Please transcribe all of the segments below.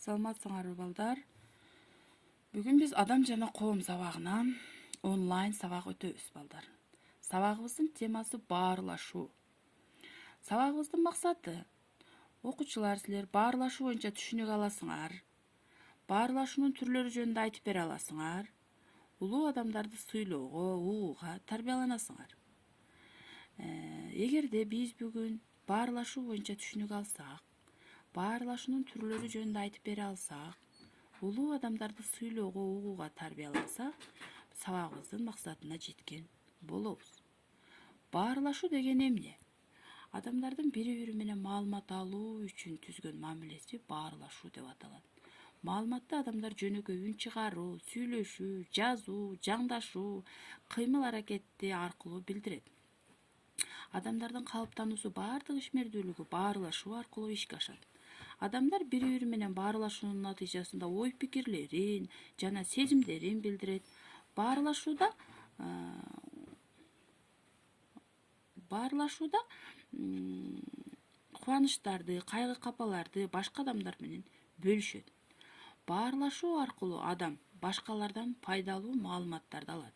Саламатсыңарбы балдар. Бүгін біз адам жана коом сабагынан онлайн сабак өтөбүз балдар. Сабагыбыздын темасы баарлашуу. Сабагыбыздын максаты окуучулар силер баарлашуу боюнча түшүнүк аласыңар. Баарлашуунун түрлөрү жөнүндө айтып бере аласыңар. Улуу адамдарды сыйлоого, угууга тарбияланасыңар. Эгерде биз бүгүн баарлашуу боюнча түшүнүк алсак, баарлашуунун түрлөрү жөнүндө айтып бере алсак, улуу адамдарды сыйлоого, угууга тарбиялансак, сабагыбыздын максатына жеткен болобуз. Баарлашуу деген эмне? Адамдардын бири-бири менен маалымат алуу үчүн түзгөн мамилеси баарлашуу деп аталат. Маалыматты адамдар жөнөкөй үн чыгаруу, сүйлөшүү, жазуу, жаңдашуу, кыймыл-аракети аркылуу билдирет. Адамдардын калыптануусу баардык ишмердүүлүгү баарлашуу аркылуу ишке ашат. Адамдар бири-бири менен баарлашуунун натыйжасында ой-пикирлерин жана сезимдерин билдирет. Баарлашууда кубанычтарды, кайгы-капаларды башка адамдар менен бөлүшөт. Баарлашуу аркылуу адам башкалардан пайдалуу маалыматтарды алат.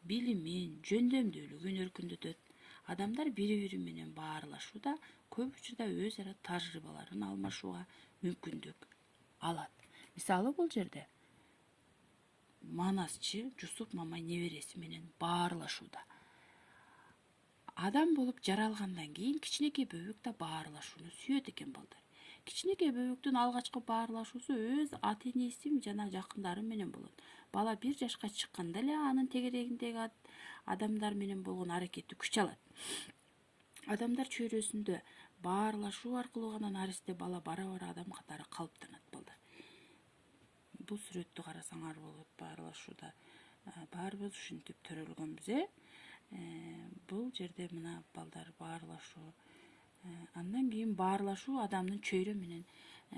Билимин, жөндөмдүүлүгүн өркүндөтөт. Адамдар бири-бири менен баарлашууда көп учурда өз ара тажрыйбаларын алмашууга мүмкүндүк алат. Мисалы бул жерде Манасчы Жусуп Мамай небереси менен баарлашууда. Адам болуп жаралгандан кийин кичинекей бөбөк да баарлашууну сүйөт экен балдар. Кичинекей бөбөктүн алгачкы баарлашуусу өз ата-энеси жана жакындары менен болот. Бала 1 жашка чыкканда эле анын тегерегиндеги адамдар менен болгон аракети күч алат. Адамдар чөйрөсүндө баарлашуу аркылуу гана наристе бала бара-бара адам катары калыптанат балдар. Бул сүрөттү карасаңар болот. Баарлашууда баарыбыз ушинтип төрөлгөнбүз, Бул жерде мына балдар баарлашуу. Андан кийин баарлашуу адамдын чөйрө менен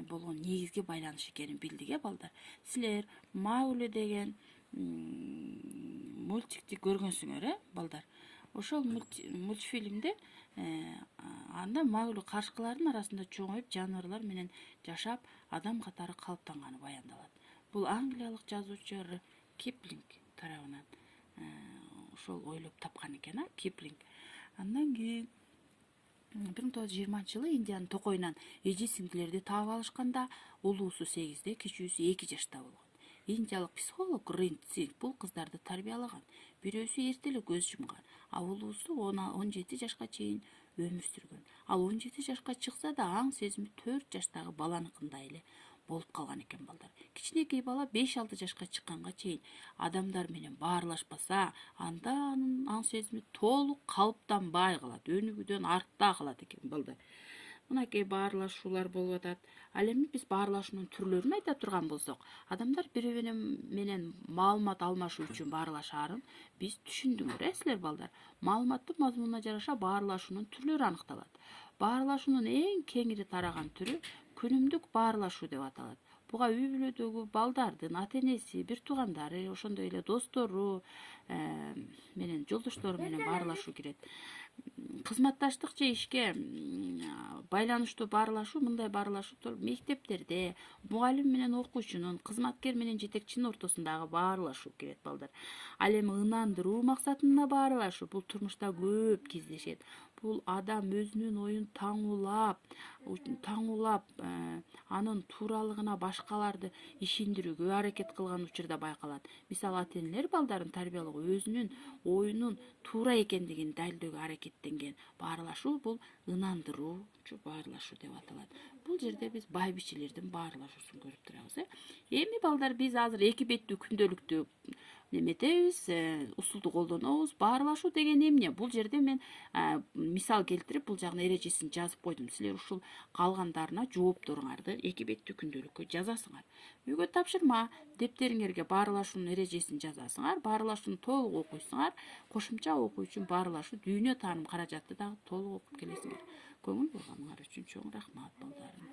болгон негизги байланыш экенин билдик, балдар. Силер Маугли деген мультикти көргөнсүңөр, балдар. Ошол мультфильмде анда Маугли каршкылардын арасында чоңоюп, жаныбарлар менен жашап, адам катары калыптанганы баяндалат. Бул англиялык жазуучу Киплинг тарабынан ошол ойлоп тапкан экен, Киплинг. Андан кийин 1920-жылы Индиянын токойунан эже-сиңдилерди таап алышканда, улуусу 8-де, кичүүсү 2 жашта болгон. Индиялык психолог Ринт Синг бул кыздарды тарбиялаган. Бирөөсү эрте эле көз жумган, а улуусу 17 жашка чейин өмүр сүргөн. Ал 17 жашка чыкса да аң сезими 4 жаштагы баланыкындай эле болуп калган экен, балдар. Кичинекей бала 5-6 жашка чыкканга чейин адамдар менен баарлашпаса, анда анын аң сезими толук калыптанбай калат, өнүгүүдөн артта калат экен, балдар. Мынакей баарлашуулар болуп атат. Ал эми биз баарлашуунун түрлөрүн айта турган болсок, адамдар бири-бири менен маалымат алмашуу үчүн баарлашаарын биз түшүндүңөр, силер балдар. Маалыматтын мазмунуна жараша баарлашуунун түрлөрү аныкталат. Баарлашуунун эң кеңири тараган түрү күнүмдүк баарлашуу деп аталат. Буга үй бүлөдөгү балдардын ата-энеси, бир туугандары, ошондой эле достору менен, жолдоштору менен баарлашуу кирет. Кызматташтык же ишке байланыштуу баарлашуу, мындай баарлашуу мектептерде мугалим менен окуучунун, кызматкер менен жетекчинин ортосундагы баарлашуу кирет, балдар. Ал эми ынандыруу максатында баарлашуу бул турмушта көп кездешет. Бул адам өзүнүн оюн таңуулап, анын тууралыгына башкаларды ишендирүүгө аракет кылган учурда байкалат. Мисалы, ата-энелер балдарын тарбиялоого өзүнүн оюнун туура экендигин далилдөөгө аракеттенген баарлашуу бул ынандыруучу баарлашуу деп аталат. Бул жерде биз байбичелердин баарлашуусун көрүп турабыз. Эми балдар, биз азыр 2 беттүү күндөлүктү неметебиз, усулду колдонобуз. Баарлашуу деген эмне? Бул жерде мен мисал келтирип, бул жагына эрежесин жазып койдум. Силер ушул калгандарына жоопторуңарды 2 беттүү күндөлүккө жазасыңар. Үйгө тапшырма дептериңерге баарлашуунун эрежесин жазасыңар. Баарлашууну толук окуйсуңар. Кошумча окуу үчүн баарлашуу дүйнө тааным каражатты дагы толук окуп келесиңер. Көңүл бурганыңар үчүн чоң рахмат, балдарым.